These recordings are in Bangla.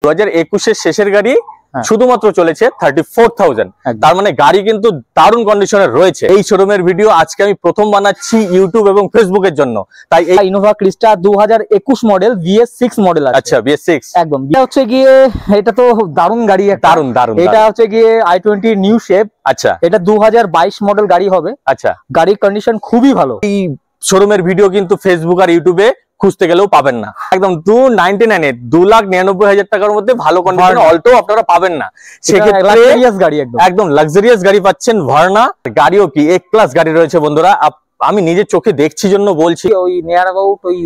2021 শেষের গাড়ি শুধুমাত্র চলেছে 34,000। তার মানে গাড়ি কিন্তু দারুণ কন্ডিশনে রয়েছে। এই শোরুমের ভিডিও আজকে আমি প্রথম বানাচ্ছি ইউটিউব এবং ফেসবুকের জন্য। তাই এই ইনোভা ক্রিস্টা 2021 মডেল VS6 মডেল আছে। আচ্ছা VS6 একদম। এটা হচ্ছে গিয়ে এটা তো দারুণ গাড়ি, দারুণ। এটা হচ্ছে গিয়ে i20 নিউ শেপ। আচ্ছা এটা 2022 মডেল গাড়ি হবে। আচ্ছা গাড়ির কন্ডিশন খুবই ভালো। এই শোরুমের ভিডিও কিন্তু ফেসবুক আর ইউটিউবে খুঁজতে গেলেও পাবেন না। একদম 299 এ 2,99,000 টাকার মধ্যে ভালো কন্ডিশন অল্টো আপনারা পাবেন না। সেক্ষেত্রে একদম লাক্সারিয়াস গাড়ি পাচ্ছেন। ভার্না গাড়িও কি এক ক্লাস গাড়ি রয়েছে বন্ধুরা, আমি নিজের চোখে দেখছি জন্য বলছি। ওই নিয়ার অ্যাবাউট ওই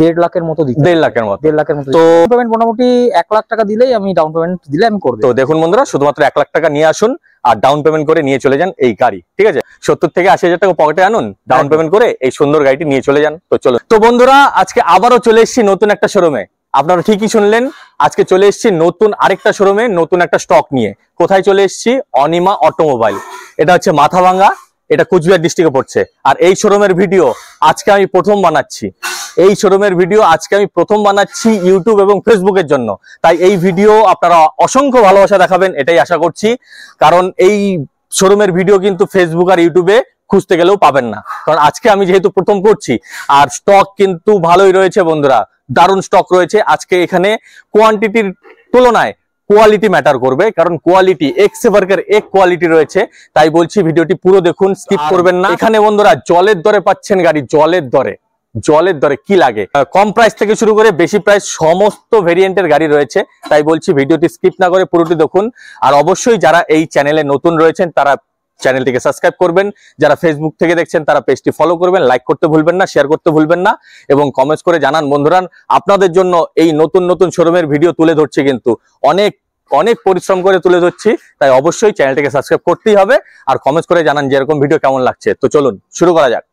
1.5 লাখের মতো দিতে, 1.5 লাখের মতো। তো পেমেন্ট মোটামুটি 1 লাখ টাকা দিলেই আমি ডাউন পেমেন্ট দিলে আমি করে দেব। তো দেখুন বন্ধুরা, শুধুমাত্র 1 লাখ টাকা নিয়ে আসুন আর ডাউন পেমেন্ট করে নিয়ে চলে যান এই গাড়ি। ঠিক আছে, 70 থেকে 80,000 টাকা পকেটে আনুন, ডাউন পেমেন্ট করে এই সুন্দর গাড়িটি নিয়ে চলে যান। তো চলো তো বন্ধুরা, আজকে আবারও চলে এসেছি নতুন একটা শোরুমে। আপনারা ঠিকই শুনলেন, আজকে চলে এসেছি নতুন আরেকটা শোরুমে, নতুন একটা স্টক নিয়ে। কোথায় চলে এসেছি? অনিমা অটোমোবাইল। এটা হচ্ছে মাথাভাঙ্গা, এটা কুচবিহার ডিস্ট্রিক্টে পড়ছে। আর এই শোরুমের ভিডিও আজকে আমি প্রথম বানাচ্ছি। এই শোরুমের ভিডিও আজকে আমি প্রথম বানাচ্ছি ইউটিউব এবং ফেসবুকের জন্য। তাই এই ভিডিও আপনারা অসংখ্য ভালোবাসা দেখাবেন এটাই আশা করছি। কারণ এই শোরুমের ভিডিও কিন্তু ফেসবুক আর ইউটিউবে খুঁজতে গেলেও পাবেন না, কারণ আজকে আমি যেহেতু প্রথম করছি। আর স্টক কিন্তু ভালোই রয়েছে বন্ধুরা, দারুণ স্টক রয়েছে। আজকে এখানে কোয়ান্টিটির তুলনায় কোয়ালিটি ম্যাটার করবে, কারণ কোয়ালিটি এক সে বাড়कर এক কোয়ালিটি রয়েছে। তাই বলছি ভিডিওটি পুরো দেখুন, স্কিপ করবেন না। এখানে বন্ধুরা জলের দরে পাচ্ছেন গাড়ি, জলের দরে কি লাগে, কম প্রাইস থেকে শুরু করে বেশি প্রাইস সমস্ত ভেরিয়েন্টের গাড়ি রয়েছে। তাই বলছি ভিডিওটি স্কিপ না করে পুরোটি দেখুন। আর অবশ্যই যারা এই চ্যানেলে নতুন রয়েছেন তারা চ্যানেলটিকে সাবস্ক্রাইব করবেন, যারা ফেসবুক থেকে দেখছেন তারা পেজটি ফলো করবেন, লাইক করতে ভুলবেন না, শেয়ার করতে ভুলবেন না এবং কমেন্টস করে জানান বন্ধুরা। আপনাদের জন্য এই নতুন শোরুমের ভিডিও তুলে ধরছি, কিন্তু অনেক পরিশ্রম করে তুলে ধরছি। তাই অবশ্যই চ্যানেলটিকে সাবস্ক্রাইব করতেই হবে আর কমেন্টস করে জানান যে এরকম ভিডিও কেমন লাগছে। তো চলুন শুরু করা যাক।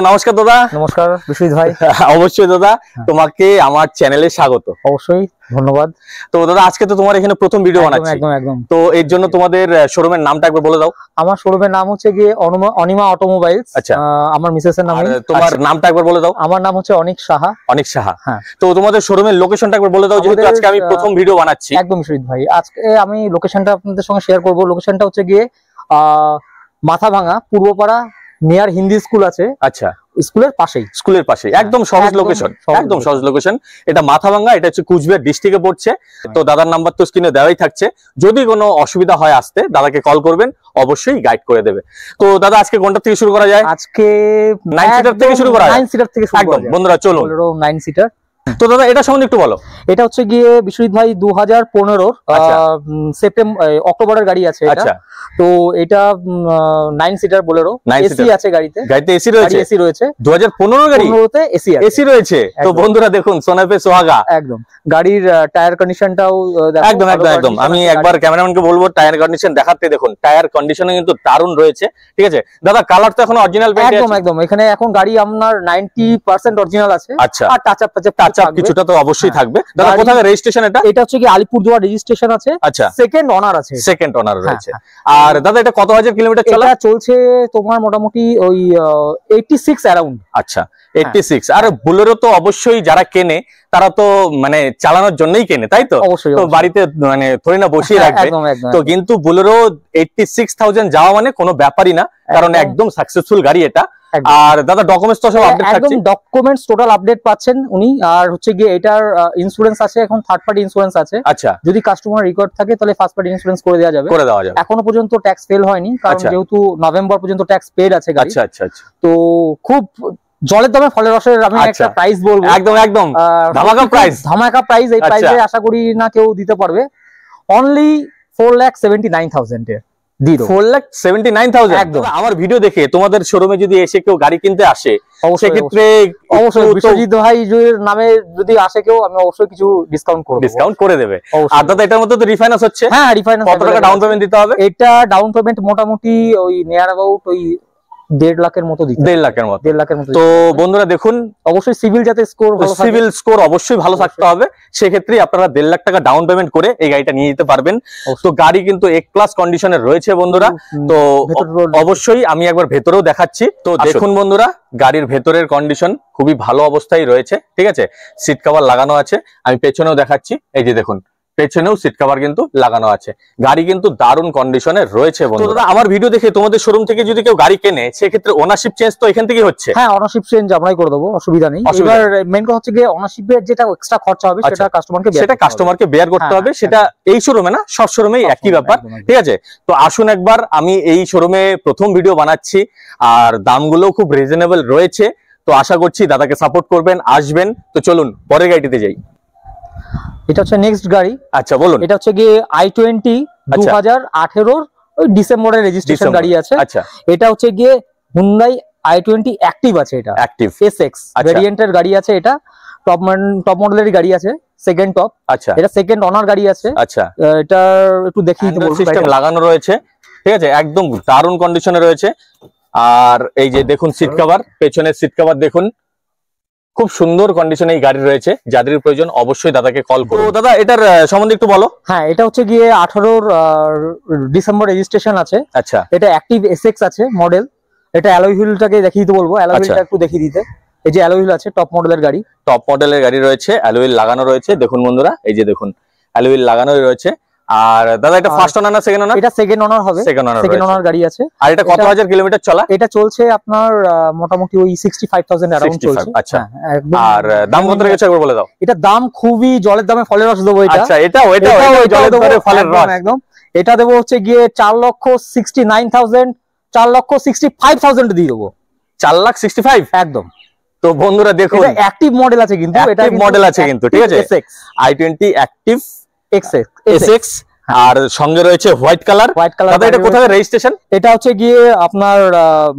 নমস্কার দাদা। নমস্কার বিশ্বজিৎ ভাই। অবশ্যই দাদা, তোমাকে আমার চ্যানেলে স্বাগত। অবশ্যই, ধন্যবাদ। তো দাদা, আজকে তো তোমার এখানে প্রথম ভিডিও বানাচ্ছি। একদম। তো এর জন্য তোমাদের শোরুমের নামটা একবার বলে দাও। আমার শোরুমের নাম হচ্ছে গিয়ে অনিমা অটোমোবাইলস। আচ্ছা, আমার মিসেসের নাম। তোমার নামটা একবার বলে দাও। আমার নাম হচ্ছে অনিক সাহা। হ্যাঁ। তো তোমাদের শোরুমের লোকেশনটা একবার বলে দাও, যেহেতু আজকে আমি প্রথম ভিডিও বানাচ্ছি। একদম বিশ্বজিৎ ভাই, আজকে আমি লোকেশনটা আপনাদের সঙ্গে শেয়ার করব। লোকেশনটা হচ্ছে গিয়ে মাথাভাঙ্গা পূর্বপাড়া, নিয়ার হিন্দি স্কুল আছে। আচ্ছা, স্কুলের পাশেই একদম সহজ লোকেশন। এটা মাথাভাঙ্গা, এটা হচ্ছে কুচবিহার ডিস্ট্রিক্টে পড়ছে। তো দাদার নাম্বার তো স্ক্রিনে দেওয়াই থাকছে। যদি কোনো অসুবিধা হয় আসতে, দাদাকে কল করবেন, অবশ্যই গাইড করে দেবে। তো দাদা, আজকে কোনটা থেকে শুরু করা যায়? আজকে 9 সিটার থেকে শুরু করা যায়। 9 সিটার থেকে শুরু করা যায়। বন্ধুরা চলুন, 9 সিটার। তো দাদা এটা সম্বন্ধে একটু বলো। এটা হচ্ছে গিয়ে বিশ্বজিৎ ভাই 2015 সেপ্টেম্বর অক্টোবরের গাড়ি আছে এটা। তো এটা 9 সিটার বোলেরো, এসি আছে গাড়িতে এসি রয়েছে 2015 গাড়ি, 15তে এসি রয়েছে। তো বন্ধুরা দেখুন, সোনাপে সোহাগা। একদম। গাড়ির টায়ার কন্ডিশনটাও একদম। আমি একবার ক্যামেরাম্যানকে বলবো টায়ার কন্ডিশন দেখাতে। দেখুন টায়ার কন্ডিশনে কিন্তু দারুণ রয়েছে। ঠিক আছে দাদা, কালার তো এখন অরিজিনাল পেইন্ট আছে। একদম। এখানে এখন গাড়ি আপনার 90% অরিজিনাল আছে। আচ্ছা, আর টাচ আপ কিছুটা তো অবশ্যই থাকবে। দাদা কোথায় রেজিস্ট্রেশন? এটা হচ্ছে কি আলিপুরদুয়ার রেজিস্ট্রেশন আছে। আচ্ছা, সেকেন্ড অনার রয়েছে। আর দাদা এটা কত হাজার কিলোমিটার চলছে তোমার মোটামুটি ওই 86 অ্যারাউন্ড। আচ্ছা, 86। আর বুলেরো তো অবশ্যই যারা কেনে তারা তো মানে চালানোর জন্যই কেনে, তাই তো? তো বাড়িতে মানে থোড়ি না বসিয়ে রাখবে। তো কিন্তু বুলেরো 86,000 যাওয়া মানে কোনো ব্যাপারই না, কারণ একদম সাকসেসফুল গাড়ি এটা। আর দাদা ডকুমেন্টস তো সব আপডেট থাকছে। একদম ডকুমেন্টস টোটাল আপডেট পাচ্ছেন উনি। আর হচ্ছে গিয়ে এটার ইন্স্যুরেন্স আছে, এখন থার্ড পার্টি ইন্স্যুরেন্স আছে। আচ্ছা, যদি কাস্টমার রেকর্ড থাকে তাহলে ফার্স্ট পার্টি ইন্স্যুরেন্স করে দেওয়া যাবে। এখনো পর্যন্ত ট্যাক্স ফেল হয়নি, কারণ যেহেতু নভেম্বর পর্যন্ত ট্যাক্স পেড আছে গাড়ি। আচ্ছা। তো খুব জলের দামে ফলের রসের আমি একটা প্রাইস বলবো। একদম ধামাকা প্রাইস। এই প্রাইসে আশা করি না কেউ দিতে পারবে। অনলি 4,79,000 এর 4,79,000 একদম। আমার ভিডিও দেখে তোমাদের শোরুমে যদি এসে কেউ গাড়ি কিনতে আসে সেক্ষেত্রে অবশ্যই বিশ্বজিৎ ভাই নামে যদি আসে কেউ, আমি অবশ্যই কিছু ডিসকাউন্ট করে দেবে। আর দাদা এটার মধ্যে তো রিফাইন্যান্স হচ্ছে? হ্যাঁ, রিফাইন্যান্স। কত টাকা ডাউন পেমেন্ট দিতে হবে? এটা ডাউন পেমেন্ট মোটামুটি ওই নিয়ার অ্যাবাউট ওই 1.5 লাখের মতো দিতে। 1.5 লাখের মতো। 1.5 লাখের মতো। তো বন্ধুরা দেখুন, অবশ্যই সিভিল যাতে স্কোর ভালো থাকে, সিভিল স্কোর অবশ্যই ভালো থাকতে হবে। সেক্ষেত্রে আপনারা 1.5 লাখ টাকা ডাউন পেমেন্ট করে এই গাড়িটা নিয়ে যেতে পারবেন। তো গাড়ি কিন্তু এক ক্লাস কন্ডিশনে রয়েছে বন্ধুরা। তো অবশ্যই আমি একবার ভেতরেও দেখাচ্ছি। তো দেখুন বন্ধুরা, গাড়ির ভেতরের কন্ডিশন খুবই ভালো অবস্থায় রয়েছে, ঠিক আছে। সিট কভার লাগানো আছে, আমি পেছনেও দেখাচ্ছি। এই যে দেখুন, পেছনেও সিট কভার কিন্তু লাগানো আছে। গাড়ি কিন্তু দারুণ কন্ডিশনে রয়েছে বন্ধুরা। আমার ভিডিও দেখে তোমাদের শোরুম থেকে যদি কেউ গাড়ি কেনে সেক্ষেত্রে ওনারশিপ চেঞ্জ তো এখান থেকেই হচ্ছে। হ্যাঁ, ওনারশিপ চেঞ্জ আমরাই করে দেবো, অসুবিধা নেই। এবার মেইন কথা হচ্ছে যে ওনারশিপের যেটা এক্সট্রা খরচা হবে সেটা কাস্টমারকে বেয়ার করতে হবে। সেটা এই শোরুমে না, সব শোরুমেই একই ব্যাপার, ঠিক আছে। তো আসুন একবার, আমি এই শোরুমে প্রথম ভিডিও বানাচ্ছি আর দামগুলো খুব রিজনেবল রয়েছে। তো আশা করছি দাদাকে সাপোর্ট করবেন, আসবেন। তো চলুন পরের গাড়িতে যাই। এটা হচ্ছে নেক্সট গাড়ি। আচ্ছা বলুন। এটা হচ্ছে গিয়ে i20 2018 ওই ডিসেম্বরের রেজিস্ট্রেশন গাড়ি আছে। আচ্ছা, এটা হচ্ছে গিয়ে Hyundai i20 অ্যাক্টিভ আছে। এটা অ্যাক্টিভ SX ভেরিয়েন্টের গাড়ি আছে। এটা টপ মডেলের গাড়ি আছে, সেকেন্ড টপ। আচ্ছা, এটা সেকেন্ড অনার গাড়ি আছে। আচ্ছা, এটা একটু দেখিয়ে দিতে বলবো। সিস্টেম লাগানো রয়েছে, ঠিক আছে, একদম দারুণ কন্ডিশনে রয়েছে। আর এই যে দেখুন সিট কভার, পেছনের সিট কভার দেখুন, খুব সুন্দর কন্ডিশনে এই গাড়ি রয়েছে। যাদের প্রয়োজন অবশ্যই দাদাকে কল করো। দাদা এটার সম্বন্ধে একটু বলো। হ্যাঁ, এটা হচ্ছে গিয়ে 18 ডিসেম্বর রেজিস্ট্রেশন আছে। আচ্ছা, এটা অ্যাক্টিভ SX আছে মডেল। এটা অ্যালয় হুইলটাকে দেখিয়ে দিতে বলবো, অ্যালয় হুইলটা একটু দেখিয়ে দিতে। এই যে অ্যালয় হুইল আছে, টপ মডেলের গাড়ি, টপ মডেলের গাড়ি রয়েছে, অ্যালয় হুইল লাগানো রয়েছে। দেখুন বন্ধুরা, এই যে দেখুন অ্যালয় হুইল লাগানোই রয়েছে। আর দাদা এটা ফার্স্ট ওনার না সেকেন্ড ওনার? এটা সেকেন্ড ওনার হবে, সেকেন্ড ওনার গাড়ি আছে। আর এটা কত হাজার কিলোমিটার চলা? এটা চলছে আপনার মোটামুটি ওই 65,000 অ্যারাউন্ড চলছে। আচ্ছা, আর দাম কত রেখেছে একবার বলে দাও। এটা দাম খুবই জলের দামে ফলের রস দেবো। এটা আচ্ছা, এটাও জলের দামে ফলের রস একদম। এটা দেবো হচ্ছে গিয়ে 4,69,000, 4,65,000 দিয়ে দেবো। 4,65,000 একদম। তো বন্ধুরা দেখুন, এটা অ্যাক্টিভ মডেল আছে কিন্তু, এটা মডেল আছে কিন্তু, ঠিক আছে। i20 অ্যাক্টিভ SX আর সঙ্গে রয়েছে হোয়াইট কালার। দাদা এটা কোথায় রেজিস্ট্রেশন? এটা হচ্ছে গিয়ে আপনার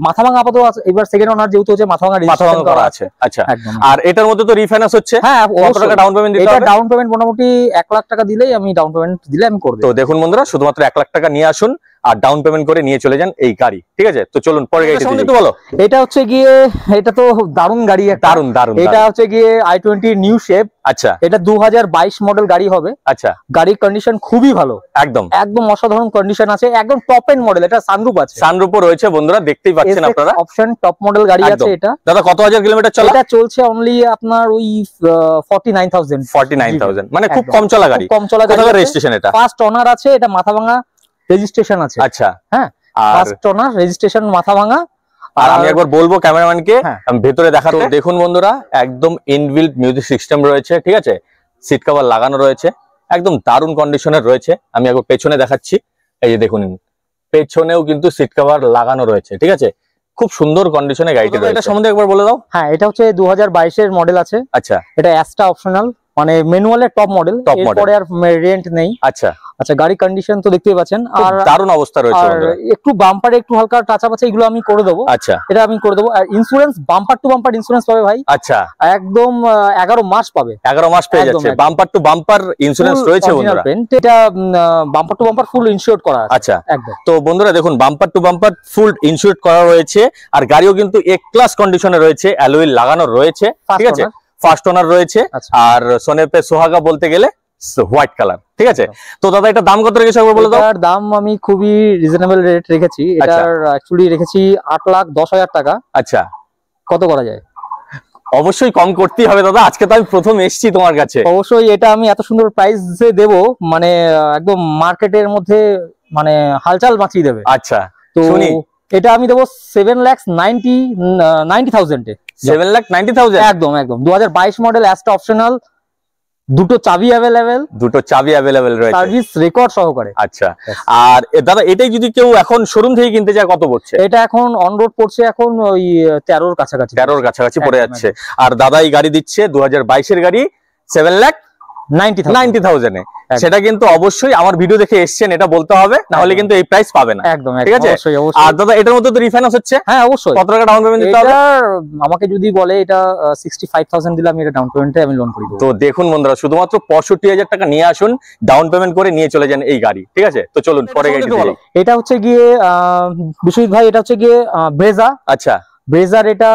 মাথাভাঙা আপাতত আছে। এবার সেকেন্ড ওনার যেহেতু হচ্ছে মাথাভাঙা রেজিস্ট্রেশন করা আছে। আচ্ছা, আর এটার মধ্যে তো রিফাইন্যান্স হচ্ছে। হ্যাঁ, কত টাকা ডাউন পেমেন্ট দিতে হবে? এটা ডাউন পেমেন্ট মোটামুটি 1 লাখ টাকা দিলেই আমি ডাউন পেমেন্ট দিলে আমি করে দেব। তো দেখুন বন্ধুরা, শুধুমাত্র 1 লাখ টাকা নিয়ে আসুন আর ডাউন পেমেন্ট করে নিয়ে চলে যান এই গাড়ি, ঠিক আছে। তো চলুন পরের গাড়িটা একটু বলো। এটা হচ্ছে গিয়ে, এটা তো দারুণ গাড়ি, দারুণ দারুণ। এটা হচ্ছে গিয়ে i20 নিউ শেপ। আচ্ছা, এটা 2022 মডেল গাড়ি হবে। আচ্ছা, গাড়ির কন্ডিশন খুবই ভালো, একদম অসাধারণ কন্ডিশন আছে, একদম টপ এন্ড মডেল। এটা সানরুফ আছে, সানরুফও রয়েছে বন্ধুরা, দেখতেই পাচ্ছেন আপনারা। অপশন টপ মডেল গাড়ি আছে এটা। দাদা কত হাজার কিলোমিটার চলা? এটা চলছে অনলি আপনার ওই 49,000, মানে খুব কম চলা গাড়ি। কম চলা গাড়ি। রেজিস্ট্রেশন এটা ফার্স্ট ওনার আছে, এটা মাথাভাঙা রেজিস্ট্রেশন আছে। আচ্ছা, হ্যাঁ, ফার্স্ট ওনার রেজিস্ট্রেশন মাথাভাঙা। আর আমি একবার বলবো ক্যামেরাম্যানকে ভেতরে দেখাতে। দেখুন বন্ধুরা, একদম ইনবিল্ট মিউজিক সিস্টেম রয়েছে, ঠিক আছে। সিট কভার লাগানো রয়েছে, একদম দারুণ কন্ডিশনের রয়েছে। আমি একবার পেছনে দেখাচ্ছি। এই যে দেখুন, পেছনেও কিন্তু সিট কভার লাগানো রয়েছে, ঠিক আছে। খুব সুন্দর কন্ডিশনে গাড়িটি রয়েছে। এটা সম্বন্ধে একবার বলে দাও। হ্যাঁ, এটা হচ্ছে 2022 এর মডেল আছে। আচ্ছা, এটা অ্যাস্টা অপশনাল, মানে ম্যানুয়ালের টপ মডেল। এরপরে আর রেন্ট নেই। আচ্ছা, আচ্ছা, গাড়ি কন্ডিশন তো দেখতেই পাচ্ছেন। আর দারুণ অবস্থা রয়েছে। আর একটু বাম্পারে একটু হালকা টাচ আপ আছে, এগুলো আমি করে দেবো। আচ্ছা, এটা আমি করে দেবো। আর insurance bumper to bumper insurance পাবে ভাই। আচ্ছা, একদম 11 মাস পাবে। 11 মাস পেয়ে যাচ্ছে, বাম্পার টু বাম্পার ইন্স্যুরেন্স রয়েছে বন্ধুরা। এটা বাম্পার টু বাম্পার ফুল ইনসিওরড করা আছে। আচ্ছা, একদম। তো বন্ধুরা দেখুন, বাম্পার টু বাম্পার ফুল ইনসিওরড করা রয়েছে। আর গাড়িও কিন্তু এক ক্লাস কন্ডিশনে রয়েছে, অ্যালয় লাগানো রয়েছে, ঠিক আছে। ফার্স্ট ওনার রয়েছে। আর সোনে পে সোহাগা বলতে গেলে হোয়াইট কালার, ঠিক আছে। তো দাদা এটা দাম কত রেখেছো একবার বলে দাও। এটার দাম আমি খুবই রিজনেবল রেট রেখেছি। এটার অ্যাকচুয়ালি রেখেছি 8,10,000 টাকা। আচ্ছা, কত করা যায়? অবশ্যই কম করতেই হবে দাদা, আজকে তো আমি প্রথম এসেছি তোমার কাছে। অবশ্যই এটা আমি এত সুন্দর প্রাইসে দেব, মানে একদম মার্কেটের মধ্যে মানে হালচাল বাঁচিয়ে দেবে। আচ্ছা, তো এটা আমি দেবো 7,90,000 এ। 7,90,000 একদম একদম। 2022 মডেল, অ্যাস্টা অপশনাল, দুটো চাবি অ্যাভেলেবেল রয়েছে, সার্ভিস রেকর্ড সহকারে। আচ্ছা, আর দাদা এটাই যদি কেউ এখন শোরুম থেকে কিনতে চায় কত পড়ছে? এটা এখন অন রোড পড়ছে এখন ওই 13 কাছাকাছি, 13 কাছাকাছি পড়ে যাচ্ছে। আর দাদা এই গাড়ি দিচ্ছে 2022 এর গাড়ি 7,00,000 90,000 সেটা কিন্তু অবশ্যই আমার ভিডিও দেখে এসেছেন এটা বলতে হবে, না হলে কিন্তু এই প্রাইস পাবে না। একদম, ঠিক আছে। আর দাদা এটার মধ্যে তো রিফাইন্যান্স হচ্ছে? হ্যাঁ অবশ্যই। কত টাকা ডাউন পেমেন্ট দিতে হবে? আমাকে যদি বলে এটা 65,000 দিলে আমি এটা ডাউন পেমেন্টে আমি লোন করে দেব। তো দেখুন বন্ধুরা, শুধুমাত্র 65,000 টাকা নিয়ে আসুন, ডাউন পেমেন্ট করে নিয়ে চলে যান এই গাড়ি। ঠিক আছে, তো চলুন পরে গাড়ি বলো। এটা হচ্ছে গিয়ে বিশ্বজিৎ ভাই, এটা হচ্ছে গিয়ে ব্রেজা। আচ্ছা, ব্রেজার এটা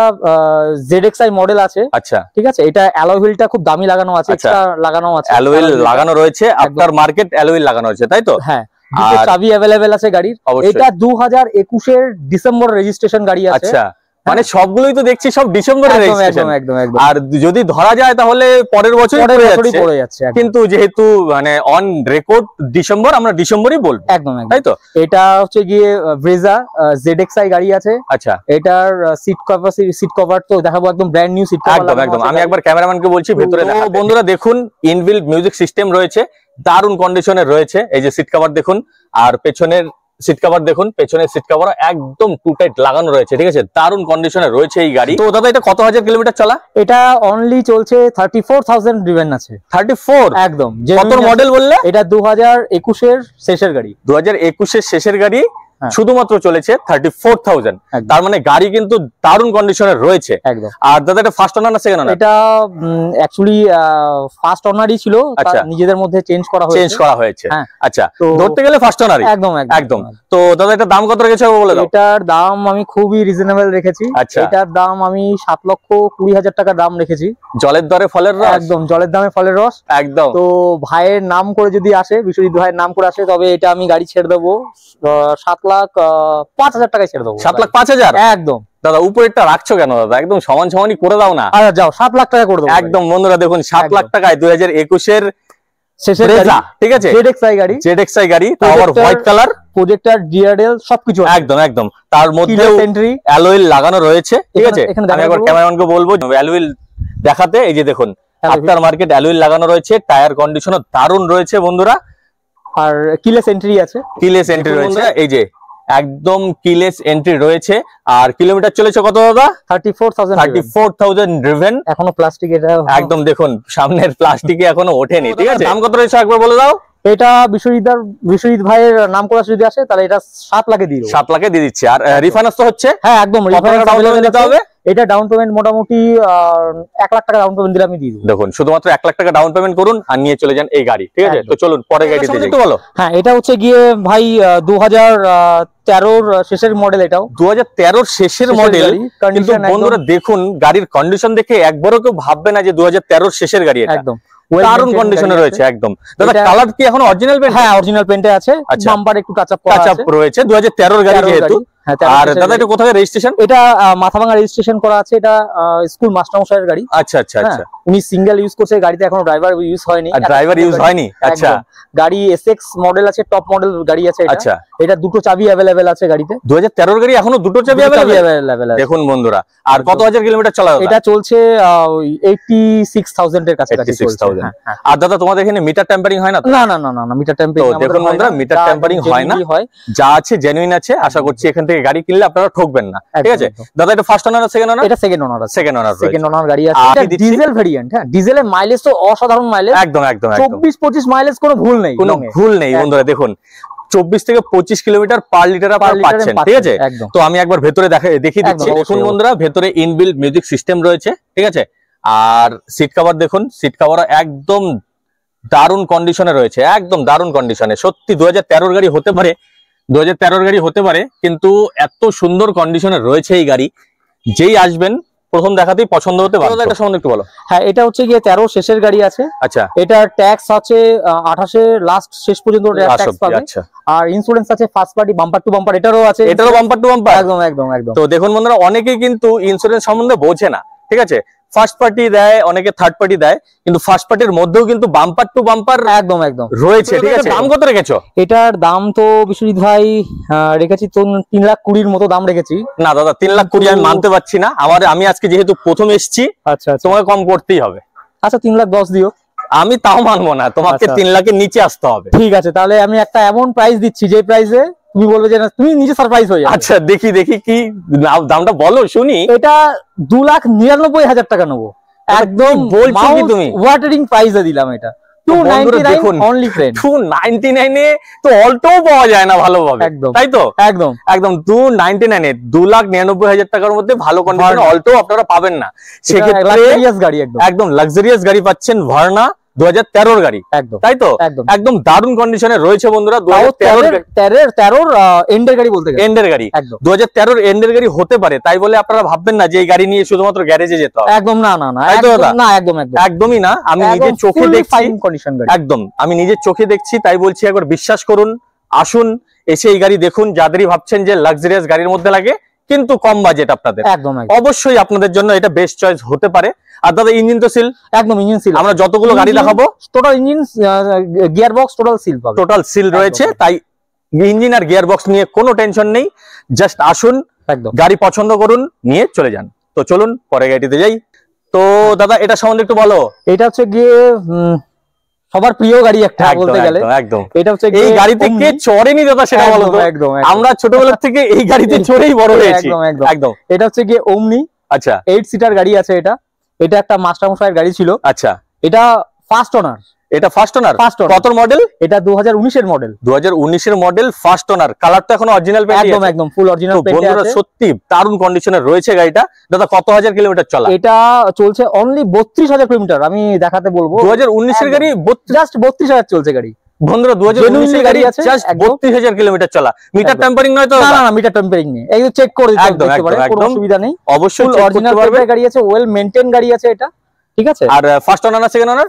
ZXi মডেল আছে। আচ্ছা, ঠিক আছে। এটা অ্যালয় হুইলটা খুব দামি লাগানো আছে, এক্সট্রা লাগানো আছে, অ্যালয় হুইল লাগানো রয়েছে, আফটার মার্কেট অ্যালয় হুইল লাগানো আছে, তাই তো? হ্যাঁ, দুটো চাবি अवेलेबल আছে গাড়ির। এটা 2021 এর ডিসেম্বর রেজিস্ট্রেশন গাড়ি আছে। আচ্ছা, মানে সবগুলোই তো দেখছি সব ডিসেম্বরের রেজিস্ট্রেশন। একদম। আর যদি ধরা যায় তাহলে পরের বছরই পড়ে যাচ্ছে, কিন্তু যেহেতু মানে অন রেকর্ড ডিসেম্বর, আমরা ডিসেম্বরই বলবো। একদম, তাই তো? এটা হচ্ছে গিয়ে ব্রেজা ZXi গাড়ি আছে। আচ্ছা, এটার সিট কভার তো দেখাবো, একদম ব্র্যান্ড নিউ সিট কভার। একদম। আমি একবার ক্যামেরাম্যানকে বলছি ভেতরে দেখাও। বন্ধুরা দেখুন, ইনবিল্ট মিউজিক সিস্টেম রয়েছে, দারুণ কন্ডিশনে রয়েছে। এই যে সিট কভার দেখুন, আর পেছনের সিট কভার দেখুন, পেছনের সিট কভার একদম টু টাইট লাগানো রয়েছে। ঠিক আছে, দারুণ কন্ডিশনে রয়েছে এই গাড়ি। তো দাদা এটা কত হাজার কিলোমিটার চলা? এটা অনলি চলছে 34,000 ড্রিভেন আছে। 34? একদম। কত মডেল বললে? এটা 2021 এর শেষের গাড়ি। 2021 এর শেষের গাড়ি, শুধুমাত্র চলেছে 34,000। তার মানে গাড়ি কিন্তু দারুণ কন্ডিশনে রয়েছে। একদম। আর দাদা এটা ফার্স্ট ওনার না সেকেন্ড ওনার? এটা অ্যাকচুয়ালি ফার্স্ট ওনারই ছিল, নিজেদের মধ্যে চেঞ্জ করা হয়েছে। আচ্ছা, ধরতে গেলে ফার্স্ট ওনারই। একদম। তো দাদা এটা দাম কত রেখেছো বলে দাও? এটার দাম আমি খুবই রিজনেবল রেখেছি। এটার দাম আমি 7,20,000 টাকা দাম রেখেছি। জলের দরে ফলের রস। একদম, জলের দামে ফলের রস। একদম। তো ভাইয়ের নাম করে যদি আসে, বিশ্বজিৎ ভাইয়ের নাম করে আসে, তবে এটা আমি গাড়ি ছেড়ে দেবো 7,05,000 টাকায় ছেড়ে দেবো। 7,05,000? একদম। দাদা উপরেরটা রাখছো কেন দাদা? একদম সমানই করে দাও না। আচ্ছা যাও, 7 লাখ টাকা করে দেবো। একদম বন্ধুরা দেখুন, 7 লাখ টাকায় 2021 এর শেষের গাড়ি। ঠিক আছে, ZXi গাড়ি, আবার হোয়াইট কালার, প্রজেক্টর, ডিআরএল সবকিছু। একদম। তার মধ্যে অ্যালয় হুইল লাগানো রয়েছে। ঠিক আছে, আমি একবার ক্যামেরাম্যানকে বলবো অ্যালয় হুইল দেখাতে। এই যে দেখুন, আফটার মার্কেট অ্যালয় হুইল লাগানো রয়েছে, টায়ার কন্ডিশনও দারুণ রয়েছে বন্ধুরা। আর কিলেস এন্ট্রি আছে। রয়েছে, এই যে একদম কিলেস এন্ট্রি রয়েছে। আর কিলোমিটার চলেছে কত দাদা? 34,000 ড্রিভেন। এখনো প্লাস্টিক, এটা একদম দেখুন সামনের প্লাস্টিকে এখনো ওঠেনি। ঠিক আছে, দাম কত রয়েছে একবার বলে দাও। এটা বিশ্বজিৎ ভাইয়ের নাম করা যদি আসে তাহলে এটা 7 লাখে দিয়ে দেব। 7 লাখে দিয়ে দিচ্ছে। আর রিফাইন্যান্স তো হচ্ছে? হ্যাঁ একদম, রিফাইন্যান্স দিতে হবে। এটা ডাউন পেমেন্ট মোটামুটি 1 লাখ টাকা ডাউন পেমেন্ট দিলে আমি দিয়ে দেব। দেখুন, শুধুমাত্র 1 লাখ টাকা ডাউন পেমেন্ট করুন আর নিয়ে চলে যান এই গাড়ি। ঠিক আছে, তো চলুন পরে গাড়িতে একটু বলো। হ্যাঁ, এটা হচ্ছে গিয়ে ভাই 2013 শেষের মডেল। এটাও 2013 শেষের মডেল। কিন্তু বন্ধুরা দেখুন, গাড়ির কন্ডিশন দেখে একবারও কেউ ভাববে না যে 2013 শেষের গাড়ি। একদম দারুণ কন্ডিশনে রয়েছে। একদম। দাদা কালার কি এখন অরিজিনাল পেইন্ট? হ্যাঁ, অরিজিনাল পেইন্টে আছে। বাম্পার একটু টাচ আপ রয়েছে। 2013 গাড়ি যেহেতু। আর দাদা এটা কোথায় রেজিস্ট্রেশন? এটা মাথাভাঙা রেজিস্ট্রেশন করা আছে। এটা স্কুল মাস্টারমশাইয়ের গাড়ি। আচ্ছা। উনি সিঙ্গেল ইউজ করছে গাড়িতে, এখনো ড্রাইভার ইউজ হয়নি। আচ্ছা, গাড়ি এসএক্স মডেল আছে, টপ মডেল গাড়ি আছে এটা। আচ্ছা, এটা দুটো চাবি अवेलेबल আছে গাড়িতে। 2013 গাড়ি, এখনো দুটো চাবি अवेलेबल আছে। দেখুন বন্ধুরা, আর কত হাজার কিলোমিটার চলা? এটা চলছে 86,000 এর কাছাকাছি চলছে। আর দাদা তোমাদের এখানে মিটার টেম্পারিং হয় না? না, মিটার টেম্পারিং তো দেখুন বন্ধুরা, মিটার টেম্পারিং হয় না, যা আছে জেনুইন আছে। আশা করছি এখান থেকে গাড়ি কিনলে আপনারা ঠকবেন না। ঠিক আছে দাদা, এটা ফার্স্ট ওনার সেকেন্ড ওনার? এটা সেকেন্ড ওনার। সেকেন্ড ওনার গাড়ি আছে। এটা ডিজেল ভেরিয়েন্ট। হ্যাঁ, ডিজেলের মাইলেজ তো অসাধারণ মাইলেজ। একদম 24-25 মাইলেজ, কোনো ভুল নেই বন্ধুরা। দেখুন 24 থেকে 25 কিলোমিটার পার লিটার আপনারা পাচ্ছেন। ঠিক আছে, তো আমি একবার ভেতরে দেখিয়ে দিচ্ছি। দেখুন বন্ধুরা, ভেতরে ইনবিল্ট মিউজিক সিস্টেম রয়েছে। ঠিক আছে, আর সিট কভার দেখুন, সিট কভার একদম দারুণ কন্ডিশনে রয়েছে। একদম দারুণ কন্ডিশনে। সত্যি 2013 গাড়ি হতে পারে, 2013 গাড়ি হতে পারে, কিন্তু এত সুন্দর কন্ডিশনে রয়েছে এই গাড়ি, যেই আসবেন প্রথম দেখাতেই পছন্দ হতে পারে। এটা সম্বন্ধে একটু বলো। হ্যাঁ, এটা হচ্ছে গিয়ে 13 শেষের গাড়ি আছে। আচ্ছা, এটার ট্যাক্স আছে 28 লাস্ট শেষ পর্যন্ত ট্যাক্স পাবে। আচ্ছা, আর ইন্স্যুরেন্স আছে first party, bumper to bumper এটারও আছে। এটারও বাম্পার টু বাম্পার। একদম। তো দেখুন বন্ধুরা, অনেকে কিন্তু ইন্স্যুরেন্স সম্বন্ধে বোঝে না। ঠিক আছে, ফার্স্ট পার্টি দেয়, অনেকে থার্ড পার্টি দেয়, কিন্তু ফার্স্ট পার্টির মধ্যেও কিন্তু বাম্পার টু বাম্পার একদম রয়েছে। ঠিক আছে, দাম কত রেখেছো? এটার দাম তো বিশ্বজিৎ ভাই রেখেছি তো 3,20,000 মতো দাম রেখেছি। না দাদা, 3,20,000 আমি মানতে পারছি না। আমি আজকে যেহেতু প্রথম এসেছি, আচ্ছা তোমাকে কম করতেই হবে। আচ্ছা, 3,10,000 দিও। আমি তাও মানবো না, তোমাকে 3 লাখের নিচে আসতে হবে। ঠিক আছে, তাহলে আমি একটা এমন প্রাইস দিচ্ছি যে প্রাইসে তুমি বলবে যে না, তুমি নিজে সারপ্রাইজ হয়ে যাবে। আচ্ছা, দেখি কি দামটা বলো শুনি। এটা 2,99,000 টাকা নেবো। একদম বলছো কি তুমি? ওয়াটারিং প্রাইসে দিলাম এটা। 299 অনলি ফ্রেন্ড। 299 এ তো অল্টোও পাওয়া যায় না ভালোভাবে, তাই তো? একদম একদম 299 এ 2,99,000 টাকার মধ্যে ভালো কন্ডিশনে অল্টো আপনারা পাবেন না। সেক্ষেত্রে লাক্সারিয়াস গাড়ি, একদম লাক্সারিয়াস গাড়ি পাচ্ছেন। ভার্না 2013 গাড়ি, তাই তো? একদম দারুণ কন্ডিশনে রয়েছে বন্ধুরা। 2013 এন্ডের গাড়ি বলতে গেলে, এন্ডের গাড়ি 2013 এন্ডের গাড়ি হতে পারে, তাই বলে আপনারা ভাববেন না যে এই গাড়ি নিয়ে শুধুমাত্র গ্যারেজে যেতে হবে। একদম না, একদমই না। আমি নিজের চোখে দেখছি, একদম আমি নিজের চোখে দেখছি, তাই বলছি একবার বিশ্বাস করুন, আসুন এসে এই গাড়ি দেখুন। যাদেরই ভাবছেন যে লাক্সারিয়াস গাড়ির মধ্যে লাগে কিন্তু কম বাজেট আপনাদের, অবশ্যই আপনাদের জন্য এটা বেস্ট চয়েস হতে পারে। আর দাদা ইঞ্জিন তো সিল, একদম ইঞ্জিন সিল। আমরা যতগুলো গাড়ি দেখাবো total engine, gear box total seal পাবে, টোটাল সিল রয়েছে। তাই ইঞ্জিন আর গিয়ার বক্স নিয়ে কোনো টেনশন নেই, জাস্ট আসুন, গাড়ি পছন্দ করুন, নিয়ে চলে যান। তো চলুন পরে গাড়িতে যাই। তো দাদা এটা সম্বন্ধে একটু বলো। এটা হচ্ছে গিয়ে সবার প্রিয় গাড়ি একটা বলতে গেলে, একদম। এটা হচ্ছে এই গাড়িতে কে চড়েনি দাদা সেটা বলো তো। আমরা ছোটবেলা থেকে এই গাড়িতে চড়েই বড় হয়েছি। একদম। এটা হচ্ছে গিয়ে ওমনি, আচ্ছা 8 সিটার গাড়ি আছে। এটা একটা মাস্টারমশাইয়ের গাড়ি ছিল। আচ্ছা, এটা ফার্স্ট ওনার। এটা ফার্স্ট ওনার। কত মডেল? এটা 2019 এর মডেল। 2019 এর মডেল, ফার্স্ট ওনার। কালারটা এখনো অরিজিনাল পেইন্ট, একদম ফুল অরিজিনাল পেইন্ট আছে। বন্ধুরা সত্যি দারুণ কন্ডিশনে রয়েছে গাড়িটা। দাদা কত হাজার কিলোমিটার চলা? এটা চলছে অনলি 32,000 কিলোমিটার। আমি দেখাতে বলবো 2019 এর গাড়ি, জাস্ট 32,000 চলছে গাড়ি। বন্ধুরা 2019 এর গাড়ি আছে, জাস্ট 32,000 কিলোমিটার চলা। মিটার টেম্পারিং নয় তো? না, মিটার টেম্পারিং নেই, এই চেক করে দিতে পারে, কোনো অসুবিধা নেই। অবশ্যই অরিজিনাল গাড়ি আছে, ওয়েল মেইনটেইন গাড়ি আছে এটা, ঠিক আছে। আর first owner, second owner?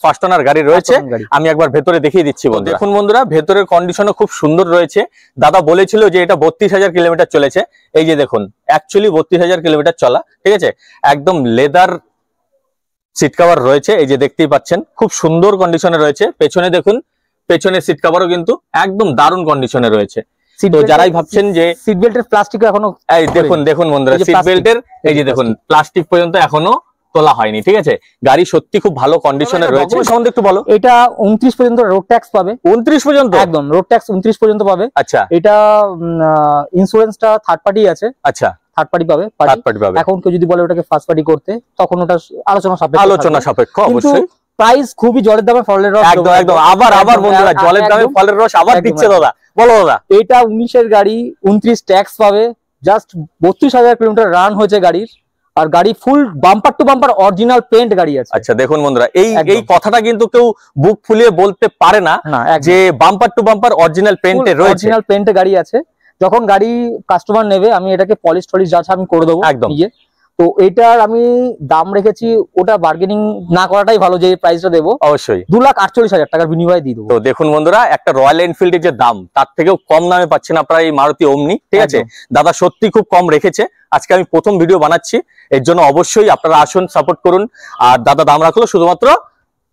First owner গাড়ি রয়েছে। আমি একবার ভেতরে দেখিয়ে দিচ্ছি বন্ধুরা। দেখুন বন্ধুরা, ভেতরের কন্ডিশনও খুব সুন্দর রয়েছে। দাদা বলেছিল যে এটা 32,000 কিলোমিটার চলেছে। এই যে দেখুন, অ্যাকচুয়ালি 32,000 কিলোমিটার চলা, ঠিক আছে। একদম লেদার সিট কভার রয়েছে, এই যে দেখতেই পাচ্ছেন, খুব সুন্দর কন্ডিশনে রয়েছে। পেছনে দেখুন, পেছনের সিট কভারও কিন্তু একদম দারুণ কন্ডিশনে রয়েছে। তো যারাই ভাবছেন যে সিট বেল্টের প্লাস্টিক এখনো, এই দেখুন বন্ধুরা, সিট বেল্টের এই যে দেখুন প্লাস্টিক পর্যন্ত এখনো তোলা হয়নি, ঠিক আছে। গাড়ি সত্যি খুব ভালো কন্ডিশনে রয়েছে। সম্বন্ধে একটু বলো। এটা 29 পর্যন্ত রোড ট্যাক্স পাবে। 29 পর্যন্ত? একদম, রোড ট্যাক্স 29 পর্যন্ত পাবে। আচ্ছা। এটা ইন্স্যুরেন্সটা থার্ড পার্টি আছে। আচ্ছা, থার্ড পার্টি পাবে। এখন কেউ যদি বলে ওটাকে ফার্স্ট পার্টি করতে, তখন ওটা আলোচনা সাপেক্ষ। অবশ্যই প্রাইস খুবই জলের দামে ফলের রস। একদম। আবার বন্ধুরা, জলের দামে ফলের রস আবার দিচ্ছে দাদা, বলো দাদা। এটা 19 এর গাড়ি, 29 ট্যাক্স পাবে, জাস্ট 32,000 কিলোমিটার রান হয়েছে গাড়ির। আর গাড়ি ফুল bumper to bumper original paint গাড়ি আছে। আচ্ছা দেখুন বন্ধুরা, এই কথাটা কিন্তু কেউ বুক ফুলিয়ে বলতে পারে না যে বাম্পার টু বাম্পার অরিজিনাল পেইন্টে রয়েছে। অরিজিনাল পেইন্টে গাড়ি আছে। যখন গাড়ি কাস্টমার নেবে, আমি এটাকে পলিশ টলিশ যা আমি করে দেবো একদম। তো এটার আমি দাম রেখেছি, ওটা বার্গেনিং না করাটাই ভালো, যে প্রাইসটা দেবো অবশ্যই 2,48,000 টাকার বিনিময়ে দিয়ে দেবো। তো দেখুন বন্ধুরা, একটা রয়্যাল এনফিল্ডের যে দাম, তার থেকেও কম দামে পাচ্ছেন আপনারা এই মারুতি ওমনি, ঠিক আছে। দাদা সত্যি খুব কম রেখেছে। আজকে আমি প্রথম ভিডিও বানাচ্ছি, এর জন্য অবশ্যই আপনারা আসুন, সাপোর্ট করুন। আর দাদা দাম রাখলো শুধুমাত্র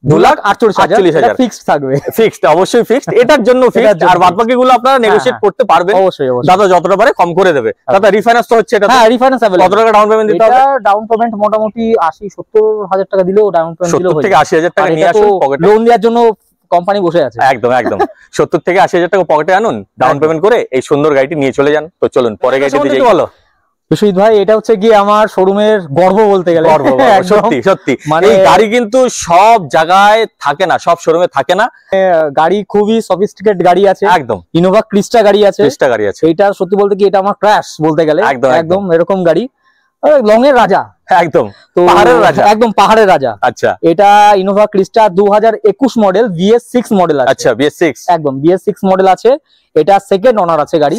2,48,000 ফিক্সড থাকবে। ফিক্সড, অবশ্যই ফিক্সড, এটার জন্য ফিক্সড। আর বাদ বাকি গুলো আপনারা নেগোশিয়েট করতে পারবেন। অবশ্যই দাদা যতটা পারে কম করে দেবে। দাদা রিফাইন্যান্স তো হচ্ছে এটা? হ্যাঁ, রিফাইন্যান্স अवेलेबल। কত টাকা ডাউন পেমেন্ট দিতে হবে? ডাউন পেমেন্ট মোটামুটি 80-70,000 টাকা দিলেও ডাউন পেমেন্ট দিলেও 70 থেকে 80,000 টাকা নিয়ে আসুন পকেটে। লোন দেওয়ার জন্য কোম্পানি বসে আছে। একদম 70 থেকে 80,000 টাকা পকেটে আনুন, ডাউন পেমেন্ট করে এই সুন্দর গাড়িটি নিয়ে চলে যান। তো চলুন পরে গাড়িতে যাই। বলো বিশ্বজিৎ ভাই, এটা হচ্ছে গিয়ে আমার শোরুমের গর্ব বলতে গেলে। সত্যি মানে এই গাড়ি কিন্তু সব জায়গায় থাকে না, সব শোরুমে থাকে না। গাড়ি খুবই সফিস্টিকেট গাড়ি আছে। একদম। ইনোভা ক্রিস্টা গাড়ি আছে। এটা সত্যি বলতে কি, এটা আমার ক্র্যাশ বলতে গেলে। একদম এরকম গাড়ি, লং এর রাজা। একদম পাহাড়ের রাজা। একদম পাহাড়ের রাজা। আচ্ছা। এটা ইনোভা ক্রিস্টা 2021 মডেল, BS6 মডেল আছে। আচ্ছা, BS6। একদম BS6 মডেল আছে। এটা সেকেন্ড ওনার আছে গাড়ি।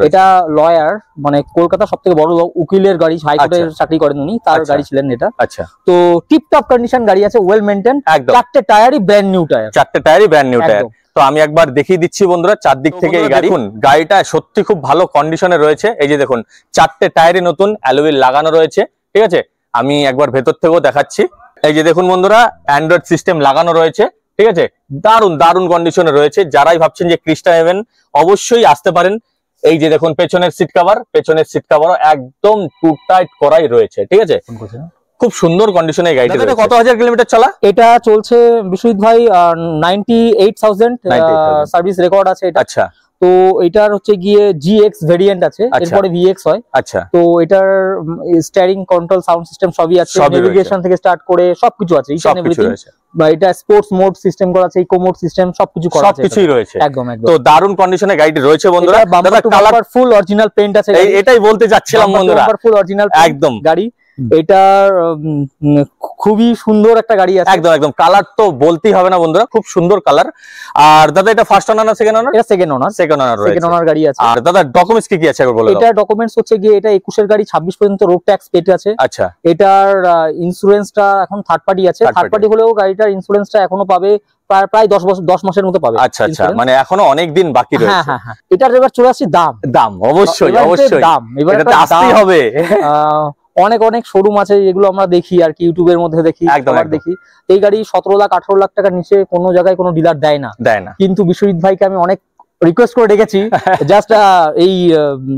এটা লয়ার, মানে কলকাতা সবথেকে বড় উকিলের গাড়ি, হাইকোর্টের চাকরি করেন উনি, তার গাড়ি ছিলেন এটা। আচ্ছা। তো টিপটপ কন্ডিশন গাড়ি আছে, ওয়েল মেইনটেইন। 4টে টায়ারই ব্র্যান্ড নিউ টায়ার। 4টে টায়ারই ব্র্যান্ড নিউ টায়ার। তো আমি একবার দেখিয়ে দিচ্ছি বন্ধুরা চারদিক থেকে এই গাড়ি। দেখুন গাড়িটা সত্যি খুব ভালো কন্ডিশনে রয়েছে। এই যে দেখুন 4টে টায়ারই নতুন অ্যালুই লাগানো রয়েছে, ঠিক আছে। আমি একবার ভেতর থেকেও দেখাচ্ছি। এই যে দেখুন বন্ধুরা, অ্যান্ড্রয়েড সিস্টেম লাগানো রয়েছে, ঠিক আছে। দারুণ কন্ডিশনে রয়েছে। যারাই ভাবছেন যে ক্রিস্টা নেবেন, অবশ্যই আসতে পারেন। এই যে দেখুন পেছনের সিট কভারও একদম টুট টাইট করাই রয়েছে, ঠিক আছে। খুব সুন্দর কন্ডিশনে এই গাড়িটা। কত হাজার কিলোমিটার চলা? এটা চলছে বিশ্বজিৎ ভাই 98,000 সার্ভিস রেকর্ড আছে এটা। আচ্ছা। তো এটার হচ্ছে গিয়ে GX ভেরিয়েন্ট আছে, এরপরে VX হয়। আচ্ছা, তো এটার স্টিয়ারিং কন্ট্রোল সাউন্ড সিস্টেম সবই আছে, নেভিগেশন থেকে স্টার্ট করে সবকিছু আছে, ইচ এন্ড এভরিথিং। বা এটা স্পোর্টস মোড সিস্টেম করা আছে, ইকো মোড সিস্টেম সবকিছু করা আছে, সবকিছুই রয়েছে একদম একদম। তো দারুণ কন্ডিশনে গাড়িটি রয়েছে বন্ধুরা। দাদা কালার ফুল অরিজিনাল পেইন্ট আছে, এটাই বলতে যাচ্ছিলাম বন্ধুরা, ফুল অরিজিনাল একদম গাড়ি। এটা খুবই সুন্দর একটা গাড়ি আছে, একদম একদম। কালার তো বলতেই হবে না বন্ধুরা, খুব সুন্দর কালার। আর দাদা এটা ফার্স্ট ওনার না সেকেন্ড ওনার? এটা সেকেন্ড ওনার, সেকেন্ড ওনার গাড়ি আছে। আর দাদা ডকুমেন্টস কি কি আছে একবার বলে দাও। এটা ডকুমেন্টস হচ্ছে গিয়ে এটা 21 এর গাড়ি, 26 পর্যন্ত রোড ট্যাক্স পেড আছে। আচ্ছা, এটার ইন্স্যুরেন্সটা এখন থার্ড পার্টি আছে, থার্ড পার্টি হলেও গাড়িটার ইন্স্যুরেন্সটা এখনো পাবে প্রায় 10 মাসের মতো পাবে। আচ্ছা আচ্ছা, মানে এখনো অনেক দিন বাকি রয়েছে। হ্যাঁ হ্যাঁ, এটার এবার চলে আসছে দাম অবশ্যই অবশ্যই দাম, এবার এটা আসতেই হবে। অনেক অনেক শোরুম আছে যেগুলো আমরা দেখি আর কি, ইউটিউবের মধ্যে দেখি, একবার দেখি। এই গাড়ি 17 লাখ 18 লাখ টাকার নিচে কোনো জায়গায় কোনো ডিলার দেয় না। কিন্তু বিশ্বজিৎ ভাইকে আমি অনেক রিকোয়েস্ট করে রেখেছি জাস্ট এই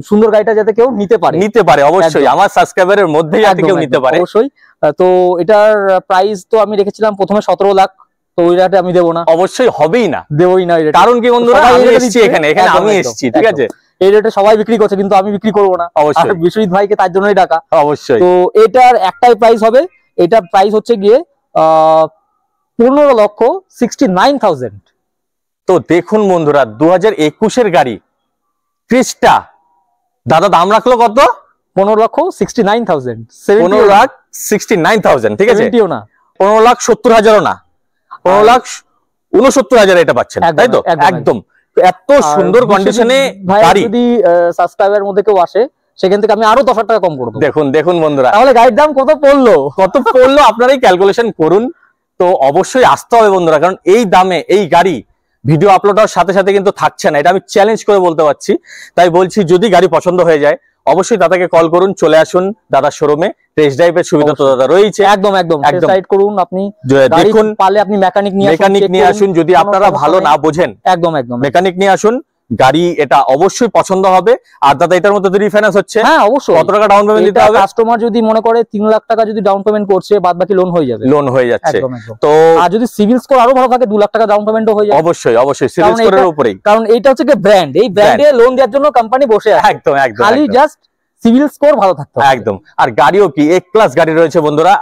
সুন্দর গাড়িটা যাতে কেউ নিতে পারে, অবশ্যই আমার সাবস্ক্রাইবারের মধ্যে যাতে কেউ নিতে পারে, অবশ্যই। তো এটার প্রাইস তো আমি রেখেছিলাম প্রথমে 17 লাখ, তো ওই রেটে আমি দেবো না, অবশ্যই হবেই না, দেবোই না। কারণ কি বন্ধুরা, আমি এসেছি এখানে আমি এসেছি, ঠিক আছে, এই রেটে সবাই বিক্রি করছে কিন্তু আমি বিক্রি করবো না, অবশ্যই বিশ্বজিৎ ভাইকে তার জন্যই ডাকা, অবশ্যই। তো এটার একটাই প্রাইস হবে, এটার প্রাইস হচ্ছে গিয়ে 15,69,000। তো দেখুন বন্ধুরা, 2021 গাড়ি ক্রিস্টা, দাদা দাম রাখলো কত? 15,69,000, 15,69,000, ঠিক আছে, 15,70,000 না, 15,69,000 এটা পাচ্ছেন, তাই তো? একদম এত সুন্দর কন্ডিশনে গাড়ি। যদি সাবস্ক্রাইবার মধ্যে কেউ আসে সেখান থেকে আমি আরো 10,000 টাকা কম করে দেব। দেখুন বন্ধুরা, তাহলে গাড়ির দাম কত পড়লো আপনারাই ক্যালকুলেশন করুন। তো অবশ্যই আসতে হবে বন্ধুরা, কারণ এই দামে এই গাড়ি ভিডিও আপলোড হওয়ার সাথে সাথে কিন্তু থাকছে না, এটা আমি চ্যালেঞ্জ করে বলতে পারছি। তাই বলছি, যদি গাড়ি পছন্দ হয়ে যায় অবশ্যই দাদাকে কল করুন, চলে আসুন দাদার শোরুমে, টেস্ট ড্রাইভের সুবিধা তো দাদা রয়েছে। একদম টেস্ট রাইড করুন, আপনি দেখুন, পারলে আপনি মেকানিক নিয়ে আসুন, যদি আপনারা ভালো না বোঝেন একদম মেকানিক নিয়ে আসুন, গাড়ি এটা অবশ্যই পছন্দ হবে। আর দাদা এটার মধ্যে তো রিফাইন্যান্স হচ্ছে? হ্যাঁ অবশ্যই। কত টাকা ডাউন পেমেন্ট দিতে হবে? কাস্টমার যদি মনে করে 3 লাখ টাকা যদি ডাউন পেমেন্ট করছে, বাদ বাকি লোন হয়ে যাবে, লোন হয়ে যাচ্ছে। তো আর যদি সিভিল স্কোর আরো ভালো থাকে 2 লাখ টাকা ডাউন পেমেন্টও হয়ে যাবে। অবশ্যই সিভিল স্কোরের উপরেই, কারণ এইটা হচ্ছে কি ব্র্যান্ড, এই ব্র্যান্ডে লোন দেওয়ার জন্য কোম্পানি বসে আছে, একদম খালি জাস্ট সিভিল স্কোর ভালো থাকতে হবে, একদম। আর গাড়িও কি এক ক্লাস গাড়ি রয়েছে বন্ধুরা,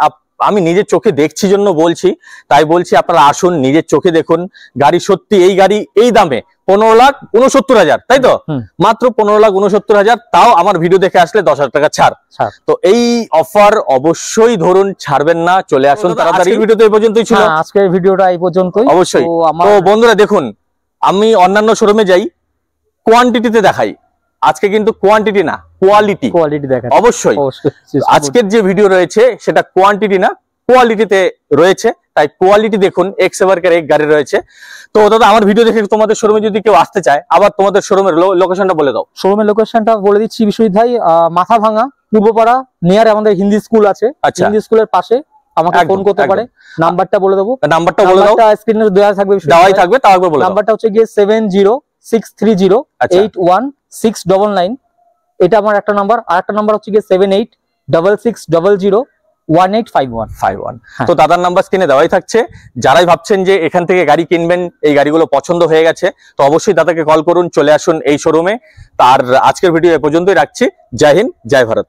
আমি নিজের চোখে দেখছি জন্য বলছি, তাই বলছি আপনারা আসুন, নিজের চোখে দেখুন গাড়ি। সত্যি এই গাড়ি এই দামে 15,69,000, তাই তো? মাত্র 15,69,000, তাও আমার ভিডিও দেখে আসলে 10,000 টাকা ছাড়। তো এই অফার অবশ্যই ধরুন, ছাড়বেন না, চলে আসুন তাড়াতাড়ি। ভিডিও তো এই পর্যন্তই ছিল, আজকের ভিডিওটা এই পর্যন্তই অবশ্যই। তো বন্ধুরা দেখুন, আমি অন্যান্য শোরুমে যাই, কোয়ান্টিটিতে দেখাই, আজকে কিন্তু কোয়ান্টিটি না, কোয়ালিটি দেখাই অবশ্যই। আজকের যে ভিডিও রয়েছে সেটা কোয়ান্টিটি না, কোয়ালিটিতে রয়েছে, তাই কোয়ালিটি দেখুন। এক্স এভারকার এক গাড়ি রয়েছে। তো দাদা আমার ভিডিও দেখে তোমাদের শোরুমে যদি কেউ আসতে চায়, আবার তোমাদের শোরুমের লোকেশনটা বলে দাও। শোরুমের লোকেশনটা বলে দিচ্ছি বিশ্বজিৎ ভাই, মাথাভাঙা পূর্বপাড়া নিয়ার আমাদের হিন্দি স্কুল আছে, হিন্দি স্কুলের পাশে আমাকে ফোন করতে পারে। নাম্বারটা বলে দেবো, স্ক্রিনে দেওয়াই থাকবে, তাও একবার বলে দাও। নাম্বারটা হচ্ছে গিয়ে 7063081699, এটা আমার একটা নাম্বার। আর একটা নাম্বার হচ্ছে গিয়ে 7866001851। তো দাদার নাম্বার স্ক্রিনে দেওয়াই থাকছে। যারাই ভাবছেন যে এখান থেকে গাড়ি কিনবেন, এই গাড়িগুলো পছন্দ হয়ে গেছে, তো অবশ্যই দাদাকে কল করুন, চলে আসুন এই শোরুমে। তার আজকের ভিডিও এ পর্যন্তই রাখছি। জয় হিন্দ, জয় ভারত।